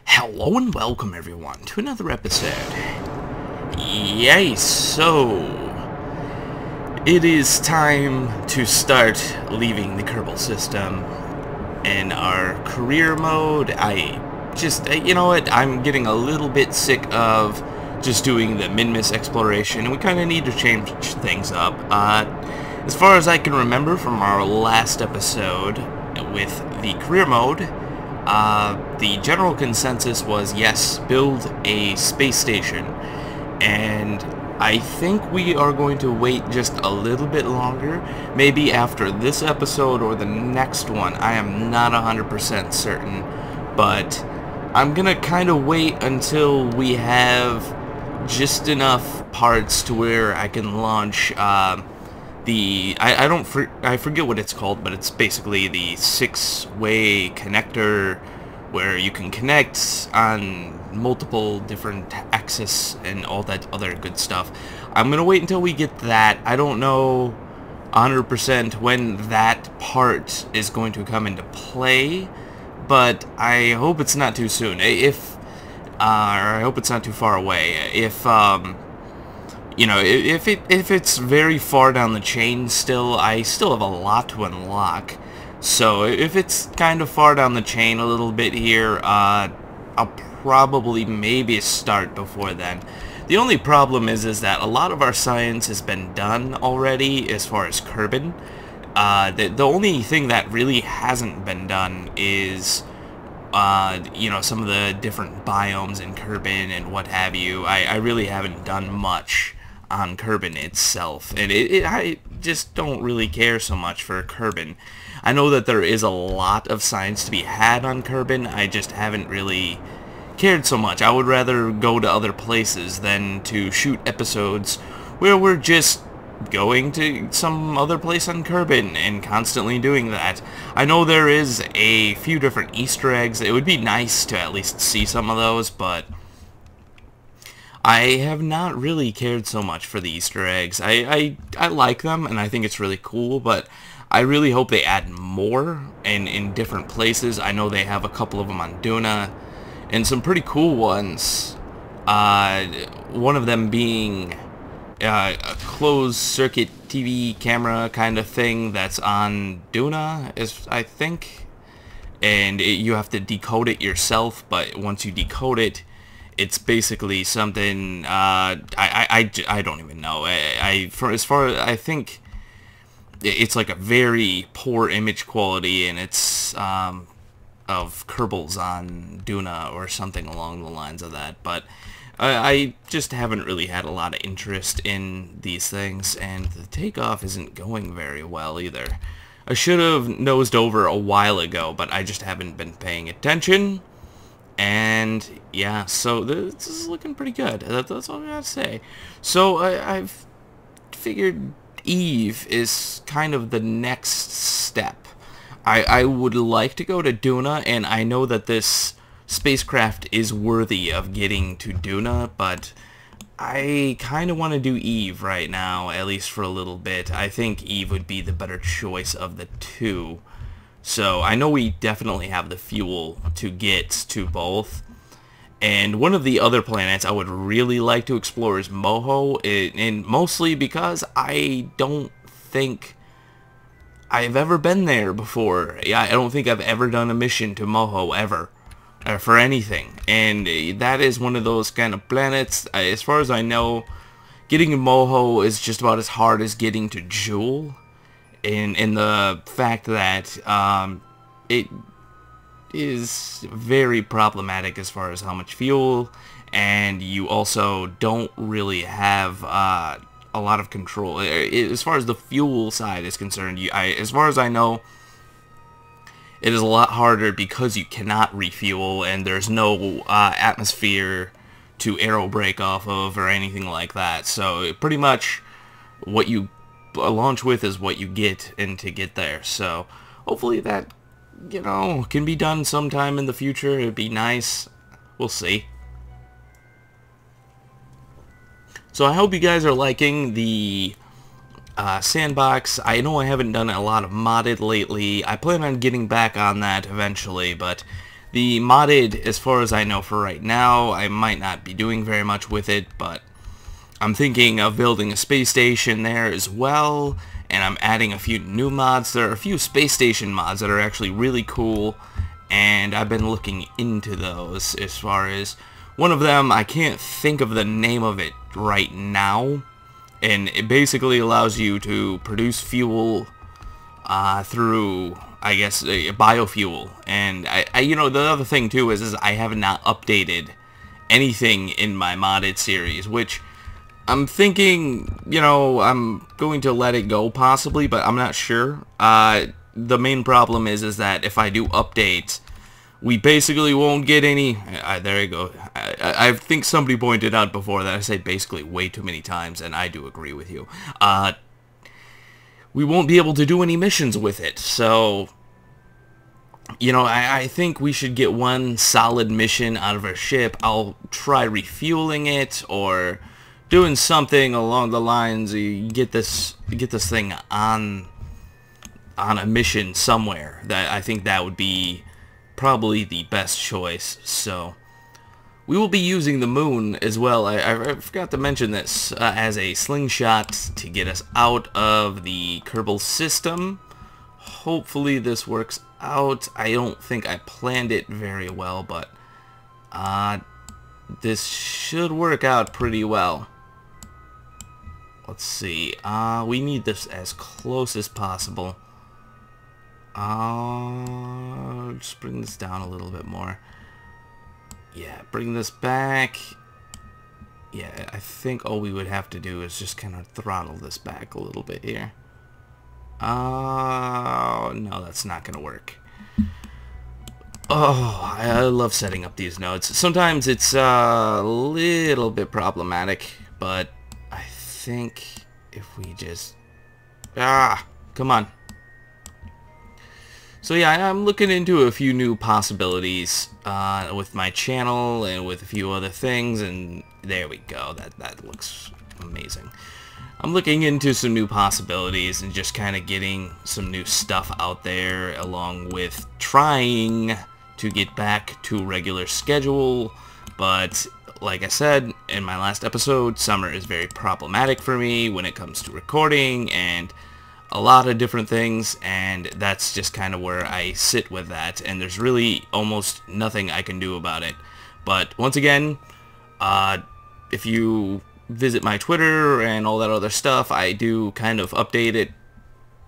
Hello and welcome everyone to another episode. Yay, so it is time to start leaving the Kerbal system in our career mode. You know what, I'm getting a little bit sick of just doing the min-miss exploration, and we kind of need to change things up. As far as I can remember from our last episode with the career mode, the general consensus was, yes, build a space station, and I think we are going to wait just a little bit longer, maybe after this episode or the next one. I am not 100% certain, but I'm gonna kind of wait until we have just enough parts to where I can launch I forget what it's called, but it's basically the 6-way connector where you can connect on multiple different axes and all that other good stuff. I'm gonna wait until we get that. I don't know 100% when that part is going to come into play, but I hope it's not too soon. I hope it's not too far away. You know, if it's very far down the chain still, I still have a lot to unlock. So if it's kind of far down the chain a little bit here, I'll probably maybe start before then. The only problem is that a lot of our science has been done already as far as Kerbin. The only thing that really hasn't been done is you know, some of the different biomes in Kerbin and what have you. I really haven't done much on Kerbin itself, and I just don't really care so much for Kerbin. I know that there is a lot of science to be had on Kerbin, I just haven't really cared so much. I would rather go to other places than to shoot episodes where we're just going to some other place on Kerbin and constantly doing that. I know there is a few different Easter eggs. It would be nice to at least see some of those, but I have not really cared so much for the Easter eggs. I like them, and I think it's really cool, but I really hope they add more in different places. I know they have a couple of them on Duna, and some pretty cool ones. One of them being a closed-circuit TV camera kind of thing that's on Duna, I think. And you have to decode it yourself, but once you decode it, it's basically something, I don't even know. I think it's like a very poor image quality, and it's of Kerbals on Duna or something along the lines of that. But I just haven't really had a lot of interest in these things, and the takeoff isn't going very well either. I should have nosed over a while ago, but I just haven't been paying attention. And yeah, so this is looking pretty good. That's all I gotta say. So I've figured Eve is kind of the next step. I would like to go to Duna, and I know that this spacecraft is worthy of getting to Duna, but I kind of want to do Eve right now, at least for a little bit. I think Eve would be the better choice of the two. So I know we definitely have the fuel to get to both. And one of the other planets I would really like to explore is Moho, and mostly because I don't think I've ever been there before. Yeah, I don't think I've ever done a mission to Moho ever, for anything. And that is one of those kind of planets, as far as I know, getting to Moho is just about as hard as getting to Jewel. In the fact that it is very problematic as far as how much fuel, and you also don't really have a lot of control. As far as the fuel side is concerned, as far as I know, it is a lot harder because you cannot refuel, and there's no atmosphere to aero brake off of or anything like that. So pretty much what you launch with is what you get, and to get there. So hopefully that, you know, can be done sometime in the future. It'd be nice. We'll see. So I hope you guys are liking the sandbox. I know I haven't done a lot of modded lately. I plan on getting back on that eventually, but The modded, as far as I know for right now, I might not be doing very much with it, but I'm thinking of building a space station there as well, and I'm adding a few new mods. There are a few space station mods that are actually really cool, and I've been looking into those. As far as one of them, I can't think of the name of it right now, and it basically allows you to produce fuel through, I guess, a biofuel. And I you know, the other thing too is I have not updated anything in my modded series, which I'm thinking, you know, I'm going to let it go possibly, but I'm not sure. The main problem is that if I do updates, we basically won't get any. There you go. I think somebody pointed out before that I say basically way too many times, and I do agree with you. We won't be able to do any missions with it, so, you know, I think we should get one solid mission out of our ship. I'll try refueling it or doing something along the lines. You get this thing on a mission somewhere. That I think that would be probably the best choice. So we will be using the moon as well. I forgot to mention this as a slingshot to get us out of the Kerbal system. Hopefully this works out. I don't think I planned it very well, but this should work out pretty well. Let's see. We need this as close as possible. Just bring this down a little bit more. Yeah, bring this back. Yeah, I think all we would have to do is just kind of throttle this back a little bit here. No, that's not going to work. Oh, I love setting up these nodes. Sometimes it's a little bit problematic, but I think if we just... come on. So yeah, I'm looking into a few new possibilities with my channel and with a few other things, and there we go. That looks amazing. I'm looking into some new possibilities and just kind of getting some new stuff out there, along with trying to get back to regular schedule. But like I said in my last episode, summer is very problematic for me when it comes to recording and a lot of different things, and that's just kind of where I sit with that, and there's really almost nothing I can do about it. But once again, if you visit my Twitter and all that other stuff, I do kind of update it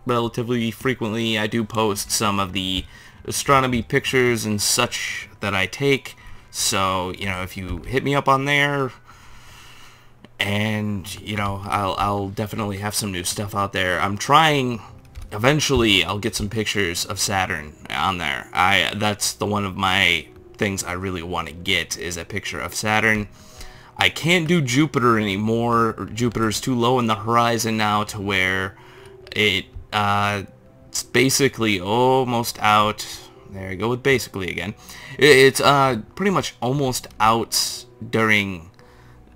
relatively frequently. I do post some of the astronomy pictures and such that I take, so, you know, if you hit me up on there, and, you know, I'll definitely have some new stuff out there. I'm trying, eventually I'll get some pictures of Saturn on there. That's the one of my things I really want to get, is a picture of Saturn. I can't do Jupiter anymore. Jupiter's too low in the horizon now to where it's basically almost out. There you go with basically again. It's pretty much almost out during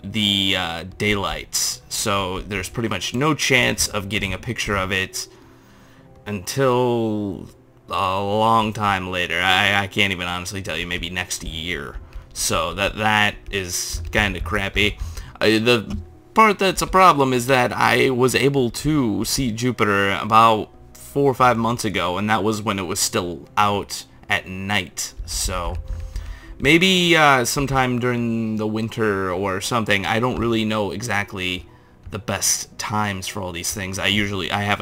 the daylights, so there's pretty much no chance of getting a picture of it until a long time later. I can't even honestly tell you, maybe next year. So that is kind of crappy. The part that's a problem is that I was able to see Jupiter about 4 or 5 months ago, and that was when it was still out at night. So maybe sometime during the winter or something. I don't really know exactly the best times for all these things. I have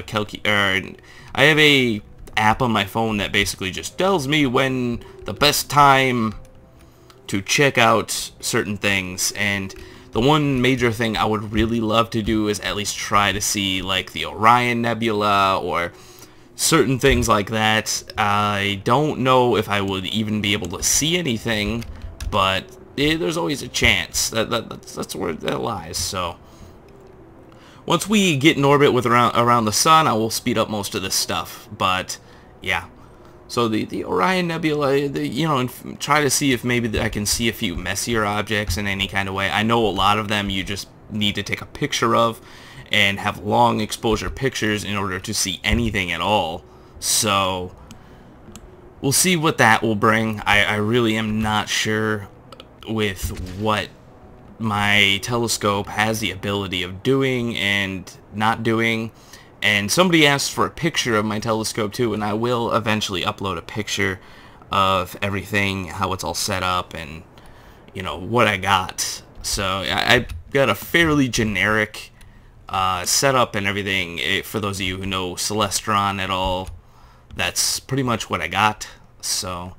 a app on my phone that basically just tells me when the best time to check out certain things, and the one major thing I would really love to do is at least try to see like the Orion Nebula or certain things like that. I don't know if I would even be able to see anything, but there's always a chance. That's where that lies. So once we get in orbit with around the sun, I will speed up most of this stuff. But yeah, so the Orion Nebula, you know, and try to see if maybe I can see a few messier objects in any kind of way. I know a lot of them you just need to take a picture of and have long exposure pictures in order to see anything at all. So we'll see what that will bring. I really am not sure with what my telescope has the ability of doing and not doing. And somebody asked for a picture of my telescope too, and I will eventually upload a picture of everything, how it's all set up, and you know what I got. So I got a fairly generic setup and everything. For those of you who know Celestron at all, that's pretty much what I got. So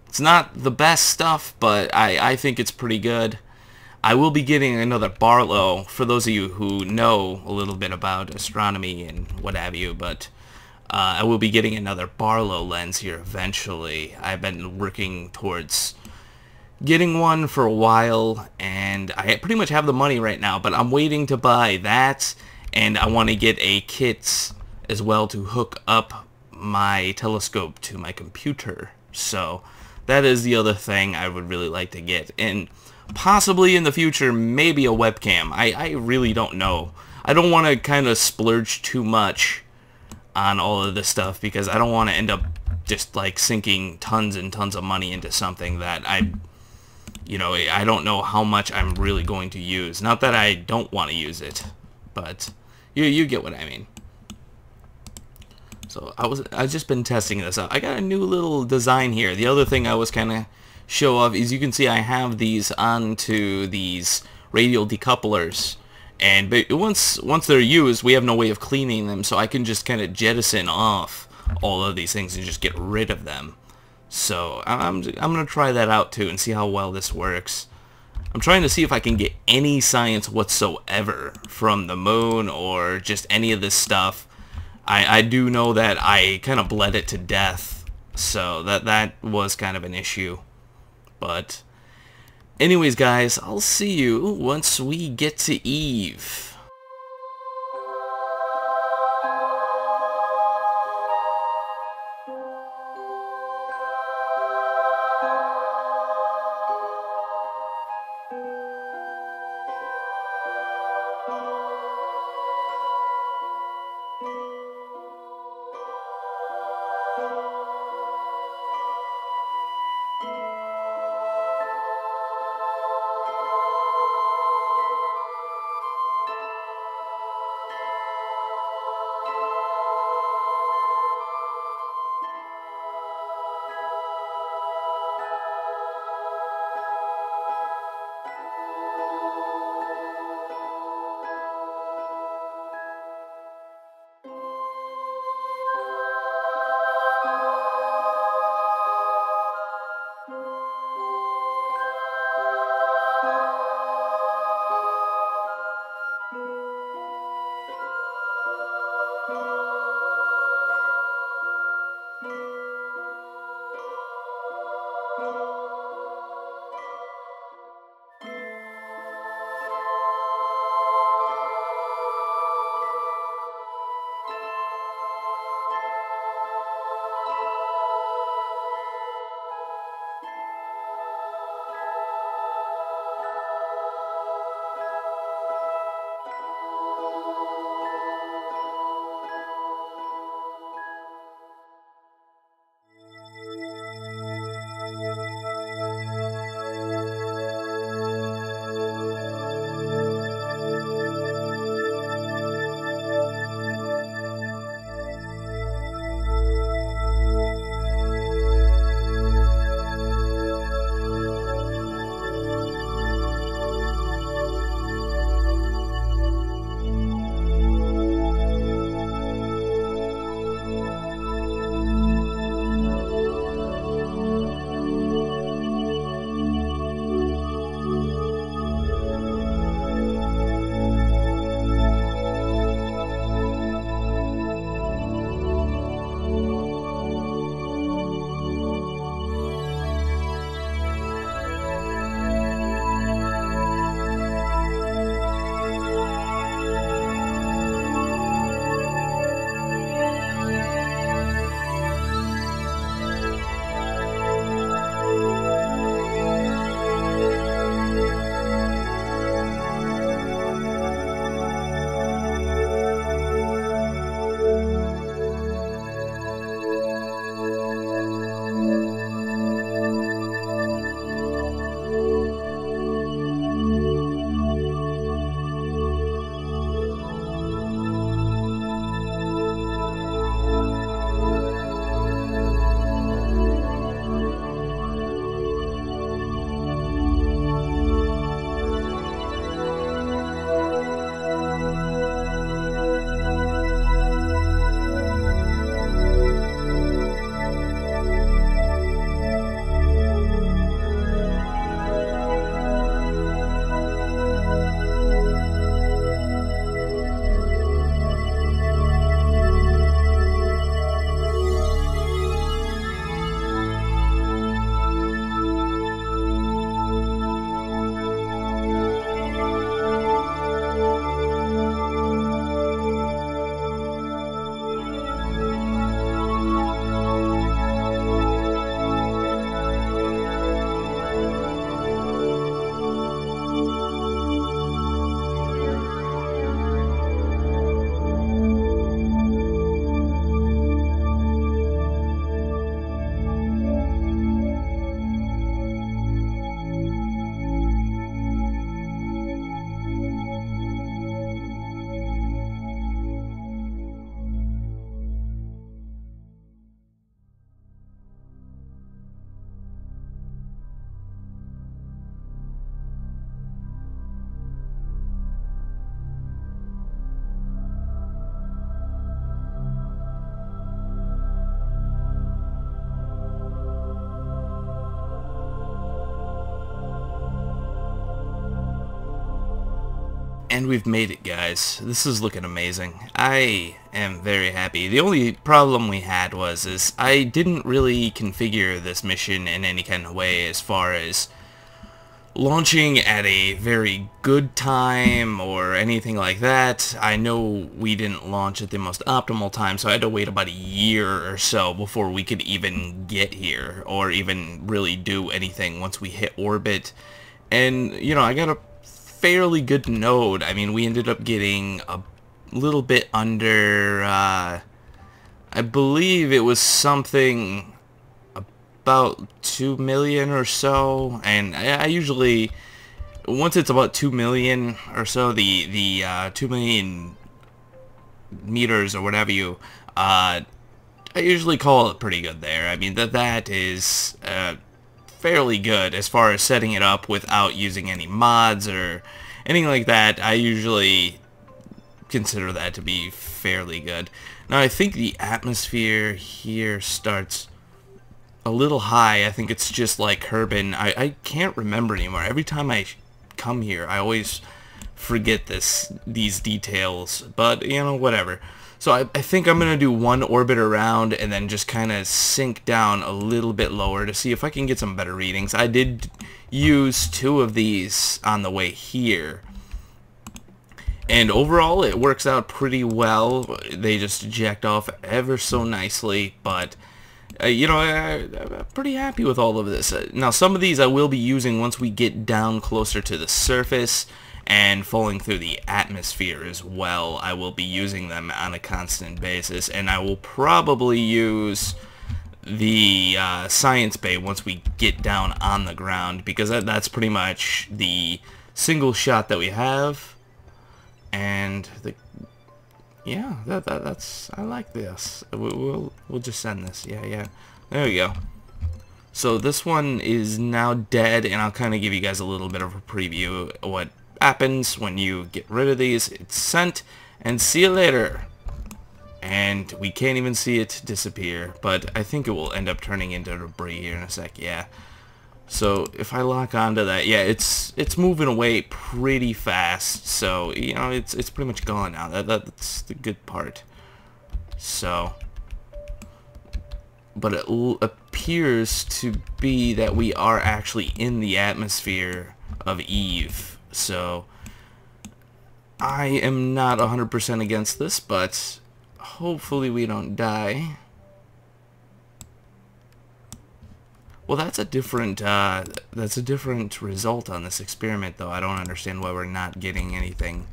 it's not the best stuff, but I think it's pretty good. I will be getting another Barlow, for those of you who know a little bit about astronomy and what have you, but I will be getting another Barlow lens here eventually. I've been working towards getting one for a while, and I pretty much have the money right now, but I'm waiting to buy that, and I want to get a kit as well to hook up my telescope to my computer. So that is the other thing I would really like to get, and possibly in the future maybe a webcam. I really don't know. I don't want to kind of splurge too much on all of this stuff, because I don't want to end up just like sinking tons and tons of money into something that I don't know how much I'm really going to use. Not that I don't want to use it, but you get what I mean. So I've just been testing this out. I got a new little design here. The other thing I was kind of show off is, you can see I have these onto these radial decouplers, and once they're used, we have no way of cleaning them, so I can just kind of jettison off all of these things and just get rid of them. So I'm gonna try that out too and see how well this works. I'm trying to see if I can get any science whatsoever from the moon or just any of this stuff. I do know that I kind of bled it to death, so that was kind of an issue. But anyways, guys, I'll see you once we get to Eve. And we've made it, guys. This is looking amazing. I am very happy. The only problem we had is I didn't really configure this mission in any kind of way as far as launching at a very good time or anything like that. I know we didn't launch at the most optimal time, so I had to wait about a year or so before we could even get here or even really do anything once we hit orbit. And, you know, I got a fairly good node. I mean, we ended up getting a little bit under, I believe it was something about 2 million or so, and I usually, once it's about 2 million or so, the 2 million meters or whatever I usually call it pretty good there. I mean, that is fairly good as far as setting it up without using any mods or anything like that. I usually consider that to be fairly good. Now, I think the atmosphere here starts a little high. I think it's just like Kerbin. I can't remember anymore. Every time I come here, I always forget these details, but, you know, whatever. So I think I'm going to do one orbit around and then just kind of sink down a little bit lower to see if I can get some better readings. I did use 2 of these on the way here, and overall it works out pretty well. They just eject off ever so nicely, but you know, I'm pretty happy with all of this. Now, some of these I will be using once we get down closer to the surface and falling through the atmosphere as well. I will be using them on a constant basis, and I will probably use the science bay once we get down on the ground, because that's pretty much the single shot that we have. And yeah, that's I like this. We'll just send this. Yeah, there we go. So this one is now dead, and I'll kind of give you guys a little bit of a preview of what happens when you get rid of these. It's sent, and see you later. And we can't even see it disappear, but I think it will end up turning into debris here in a sec. Yeah. So if I lock onto that, yeah, it's moving away pretty fast. So, you know, it's pretty much gone now. That's the good part. So, but it appears to be that we are actually in the atmosphere of Eve. So I am not 100% against this, but hopefully we don't die. Well, that's a different result on this experiment, though. I don't understand why we're not getting anything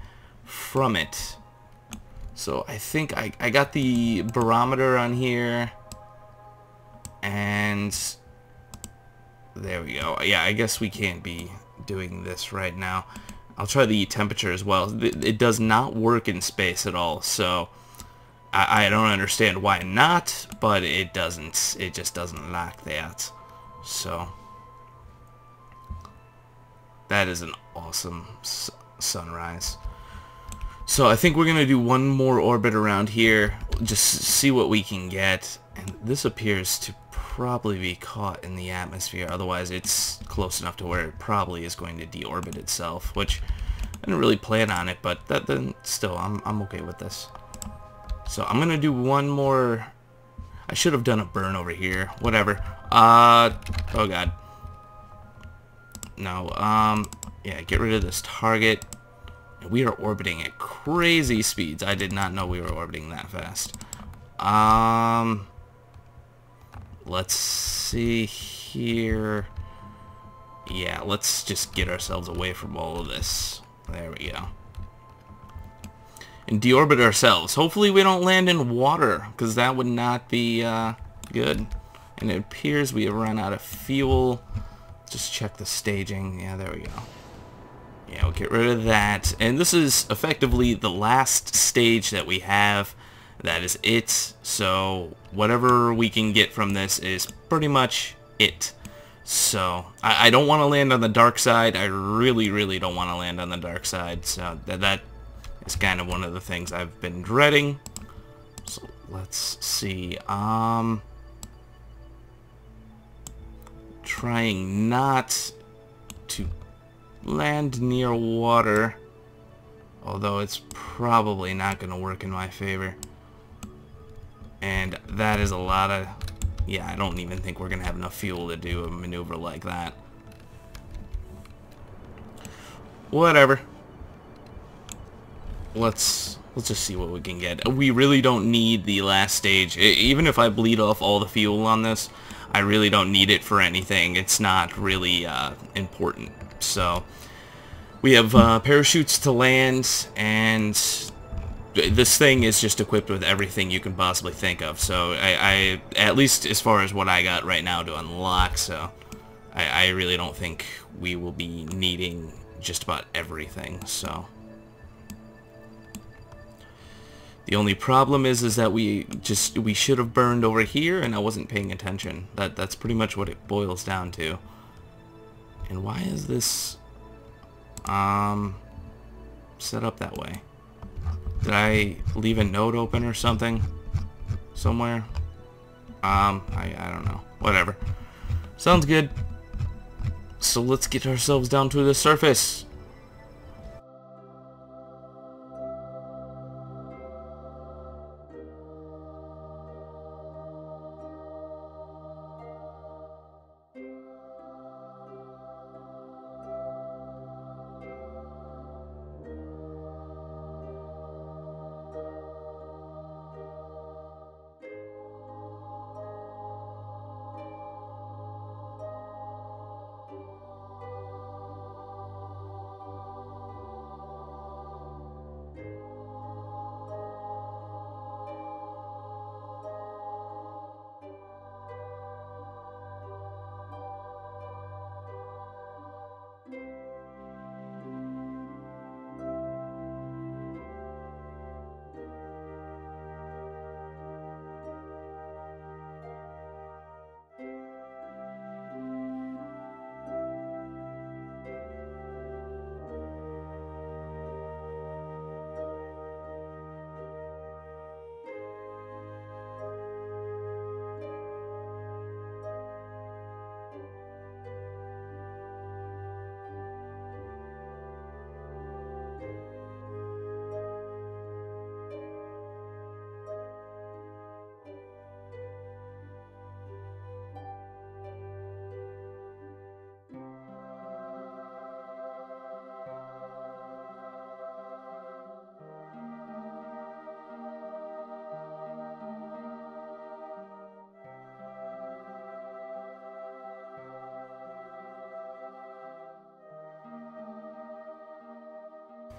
from it. So I think I got the barometer on here, and there we go. Yeah, I guess we can't be doing this right now. I'll try the temperature as well. It does not work in space at all, so I don't understand why not, but it doesn't. It just doesn't like that. So that is an awesome sunrise. So I think we're gonna do one more orbit around here, just see what we can get. And this appears to probably be caught in the atmosphere, otherwise it's close enough to where it probably is going to deorbit itself, which I didn't really plan on it, but then still I'm okay with this. So I'm gonna do one more. I should have done a burn over here. Whatever. Oh god. No. Yeah, get rid of this target. We are orbiting at crazy speeds. I did not know we were orbiting that fast. Let's see here. Yeah, let's just get ourselves away from all of this. There we go. And deorbit ourselves. Hopefully we don't land in water, because that would not be good. And it appears we have run out of fuel. Just check the staging. Yeah, there we go. Yeah, we'll get rid of that. And this is effectively the last stage that we have. That is it. So whatever we can get from this is pretty much it. So I don't want to land on the dark side. I really don't want to land on the dark side. So that is kind of one of the things I've been dreading. So let's see. Trying not to land near water. Although it's probably not going to work in my favor. And that is a lot of... Yeah, I don't even think we're going to have enough fuel to do a maneuver like that. Whatever. Let's just see what we can get. We really don't need the last stage. Even if I bleed off all the fuel on this, I really don't need it for anything. It's not really important. So, we have parachutes to land, and this thing is just equipped with everything you can possibly think of. So, I at least as far as what I got right now to unlock, so I really don't think we will be needing just about everything, so... The only problem is that we should have burned over here, and I wasn't paying attention. That's pretty much what it boils down to. And why is this set up that way? Did I leave a note open or something somewhere? I don't know. Whatever. Sounds good. So let's get ourselves down to the surface.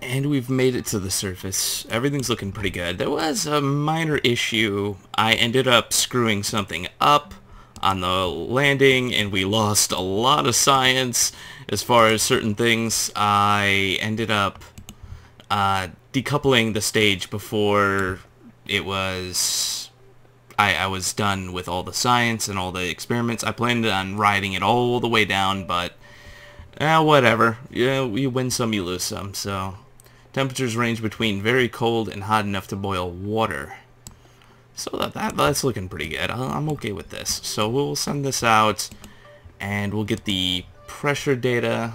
And we've made it to the surface. Everything's looking pretty good. There was a minor issue. I ended up screwing something up on the landing, and we lost a lot of science as far as certain things. I ended up decoupling the stage before it was... I was done with all the science and all the experiments. I planned on riding it all the way down, but whatever. Yeah, you win some, you lose some, so... Temperatures range between very cold and hot enough to boil water. So that's looking pretty good. I'm okay with this. So we'll send this out, and we'll get the pressure data.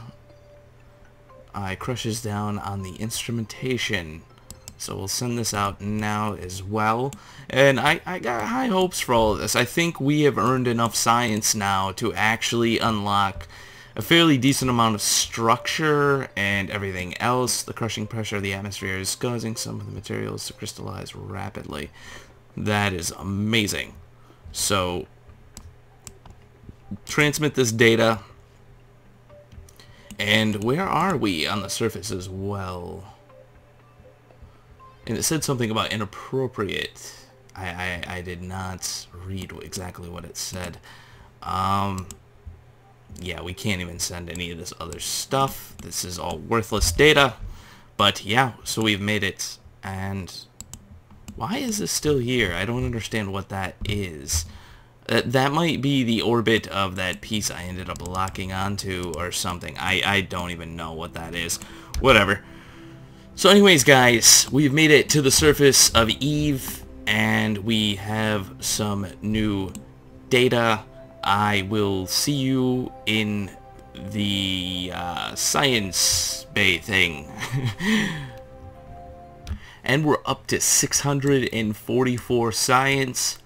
It crushes down on the instrumentation. So we'll send this out now as well. And I got high hopes for all of this. I think we have earned enough science now to actually unlock a fairly decent amount of structure and everything else. The crushing pressure of the atmosphere is causing some of the materials to crystallize rapidly. That is amazing. So, transmit this data. And where are we on the surface as well? And it said something about inappropriate. I did not read exactly what it said. Yeah, we can't even send any of this other stuff. This is all worthless data. But yeah, so we've made it. And why is this still here? I don't understand what that is. That might be the orbit of that piece I ended up locking onto or something. I don't even know what that is. Whatever. So anyways, guys, we've made it to the surface of Eve, and we have some new data. I will see you in the science bay thing. and we're up to 644 science.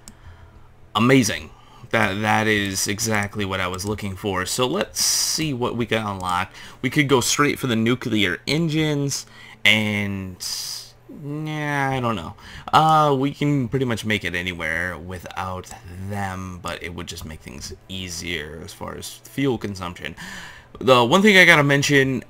Amazing. That is exactly what I was looking for. So let's see what we can unlock. We could go straight for the nuclear engines, and yeah, I don't know. We can pretty much make it anywhere without them, but it would just make things easier as far as fuel consumption. The one thing I gotta mention,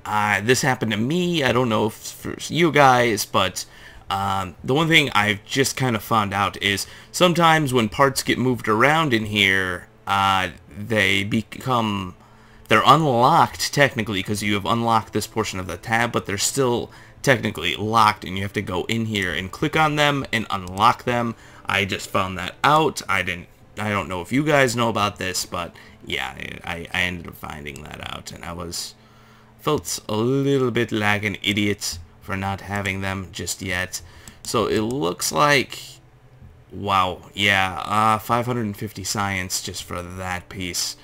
this happened to me. I don't know if for you guys, but the one thing I've just kind of found out is sometimes when parts get moved around in here, they're unlocked technically because you have unlocked this portion of the tab, but they're still technically locked, and you have to go in here and click on them and unlock them. I just found that out. I don't know if you guys know about this, but yeah, I ended up finding that out, and felt a little bit like an idiot for not having them just yet. So it looks like, wow, yeah, 550 science just for that piece.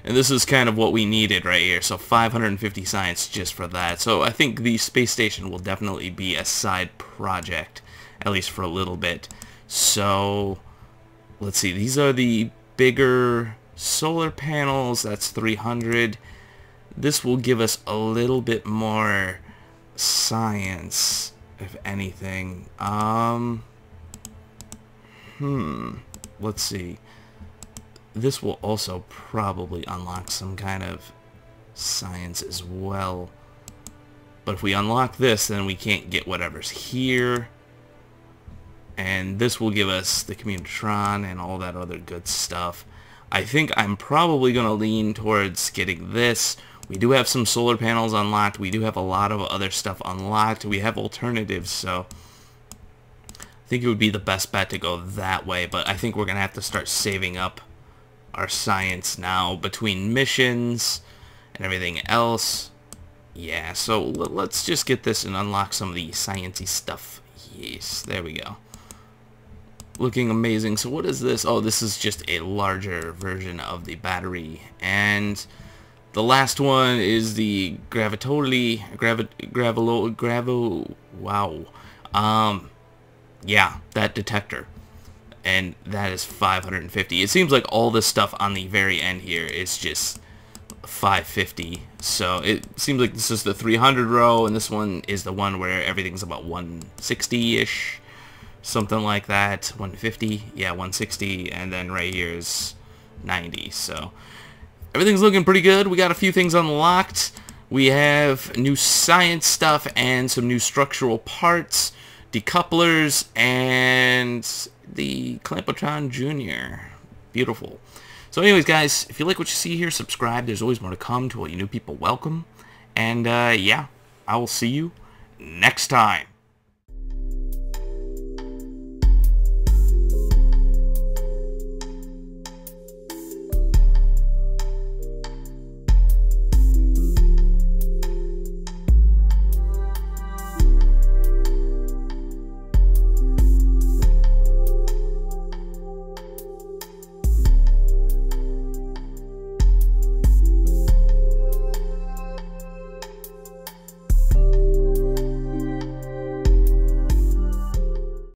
And this is kind of what we needed right here, so 550 science just for that. So I think the space station will definitely be a side project, at least for a little bit. So, let's see, these are the bigger solar panels, that's 300. This will give us a little bit more science, if anything. Let's see. This will also probably unlock some kind of science as well. But if we unlock this, then we can't get whatever's here. And this will give us the Communitron and all that other good stuff. I think I'm probably going to lean towards getting this. We do have some solar panels unlocked. We do have a lot of other stuff unlocked. We have alternatives, so I think it would be the best bet to go that way. But I think we're going to have to start saving up our science now between missions and everything else. Yeah, so let's just get this and unlock some of the sciencey stuff. Yes, there we go. Looking amazing. So what is this? Oh, this is just a larger version of the battery. And the last one is the yeah, that detector. And that is 550. It seems like all this stuff on the very end here is just 550. So it seems like this is the 300 row, and this one is the one where everything's about 160-ish. Something like that. 150. Yeah, 160. And then right here is 90. So everything's looking pretty good. We got a few things unlocked. We have new science stuff and some new structural parts, decouplers, and the Clampotron Jr. Beautiful. So anyways, guys, if you like what you see here, subscribe. There's always more to come. To all you new people, welcome. And yeah, I will see you next time.